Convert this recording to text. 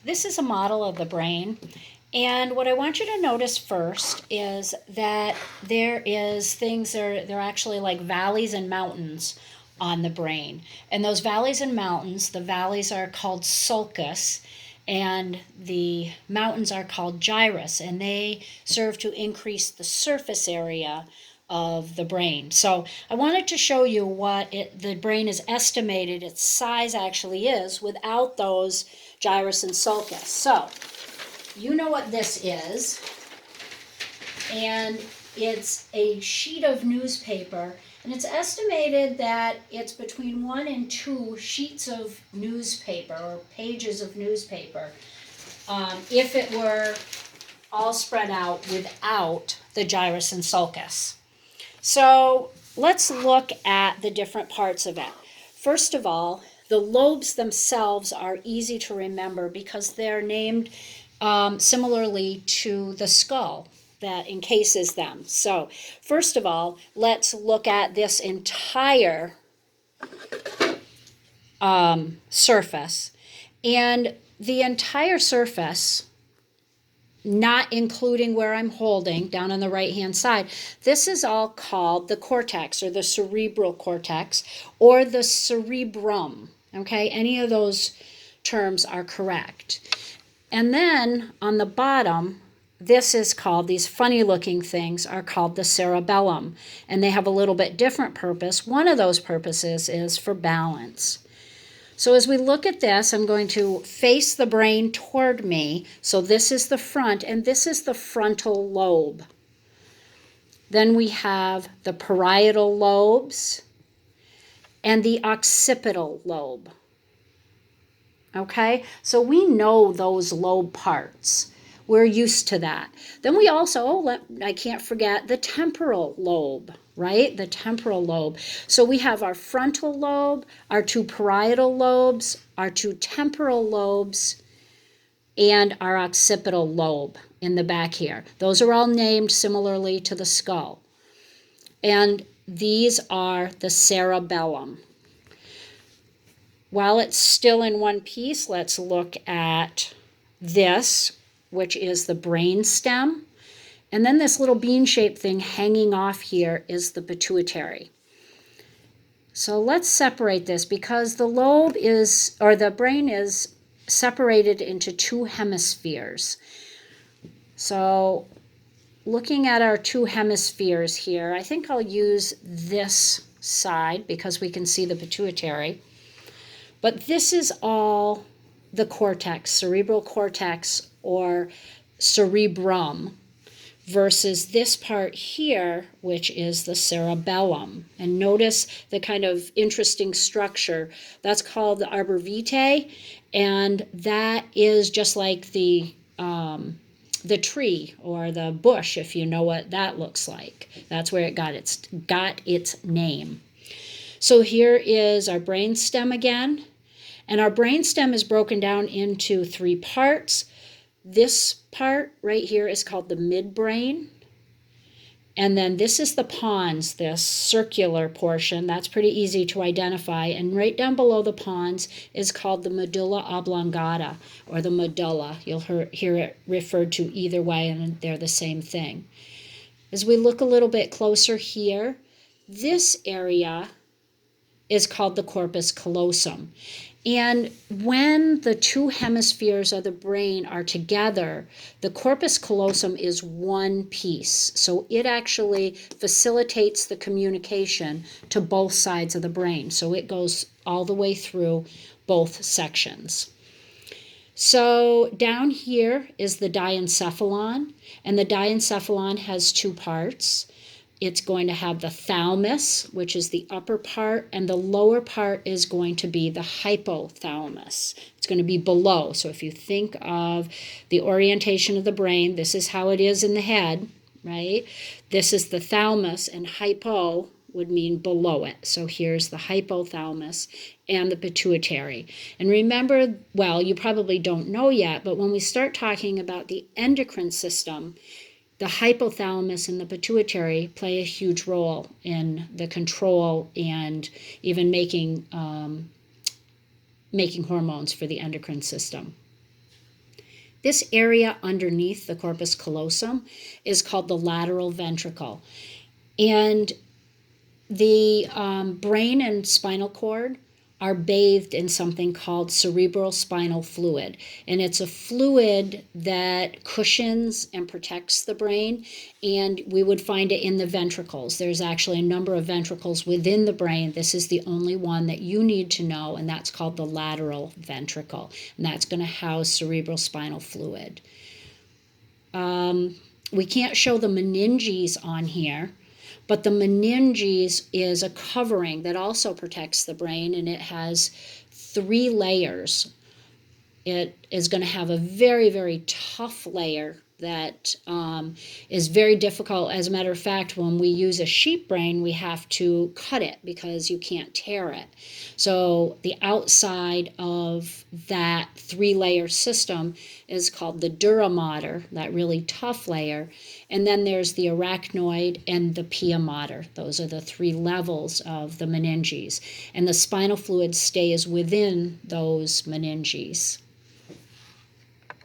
This is a model of the brain. And what I want you to notice first is that there is things, they're actually like valleys and mountains on the brain. And those valleys and mountains, the valleys are called sulcus, and the mountains are called gyrus, and they serve to increase the surface area of the brain. So I wanted to show you what the brain is estimated its size actually is without those gyrus and sulcus. So you know what this is, and it's a sheet of newspaper, and it's estimated that it's between 1 and 2 sheets of newspaper or pages of newspaper if it were all spread out without the gyrus and sulcus. So let's look at the different parts of it. First of all, the lobes themselves are easy to remember because they're named similarly to the skull that encases them. So, first of all, let's look at this entire surface. And the entire surface, not including where I'm holding down on the right hand side, this is all called the cortex or the cerebral cortex or the cerebrum. Okay, any of those terms are correct. And then on the bottom, this is called, these funny looking things are called the cerebellum, and they have a little bit different purpose. One of those purposes is for balance. So as we look at this, I'm going to face the brain toward me. So this is the front, and this is the frontal lobe. Then we have the parietal lobes and the occipital lobe. Okay, so we know those lobe parts. We're used to that. Then we also, I can't forget the temporal lobe, right? The temporal lobe. So we have our frontal lobe, our 2 parietal lobes, our 2 temporal lobes, and our occipital lobe in the back here. Those are all named similarly to the skull. And these are the cerebellum. While it's still in one piece, let's look at this, which is the brain stem. And then this little bean-shaped thing hanging off here is the pituitary. So let's separate this because the lobe is, or the brain is separated into 2 hemispheres. So looking at our 2 hemispheres here, I think I'll use this side because we can see the pituitary. But this is all the cortex, cerebral cortex or cerebrum, versus this part here, which is the cerebellum. And notice the kind of interesting structure. That's called the arbor vitae, and that is just like the tree or the bush, if you know what that looks like. That's where it got its name. So here is our brain stem again. And our brain stem is broken down into 3 parts. This part right here is called the midbrain. And then this is the pons, this circular portion. That's pretty easy to identify. And right down below the pons is called the medulla oblongata, or the medulla. You'll hear it referred to either way, and they're the same thing. As we look a little bit closer here, this area is called the corpus callosum. And when the 2 hemispheres of the brain are together, the corpus callosum is one piece. So it actually facilitates the communication to both sides of the brain. So it goes all the way through both sections. So down here is the diencephalon, and the diencephalon has 2 parts. It's going to have the thalamus, which is the upper part, and the lower part is going to be the hypothalamus. It's going to be below. So if you think of the orientation of the brain, this is how it is in the head, right? This is the thalamus, and hypo would mean below it. So here's the hypothalamus and the pituitary. And remember, well, you probably don't know yet, but when we start talking about the endocrine system, the hypothalamus and the pituitary play a huge role in the control and even making hormones for the endocrine system. This area underneath the corpus callosum is called the lateral ventricle. And the brain and spinal cord are bathed in something called cerebral spinal fluid. And it's a fluid that cushions and protects the brain. And we would find it in the ventricles. There's actually a number of ventricles within the brain. This is the only one that you need to know, and that's called the lateral ventricle. And that's going to house cerebral spinal fluid. We can't show the meninges on here, but the meninges is a covering that also protects the brain, and it has 3 layers. It is going to have a very, very tough layer that is very difficult. As a matter of fact, when we use a sheep brain, we have to cut it because you can't tear it. So the outside of that 3-layer system is called the dura mater, that really tough layer. And then there's the arachnoid and the pia mater. Those are the 3 levels of the meninges. And the spinal fluid stays within those meninges.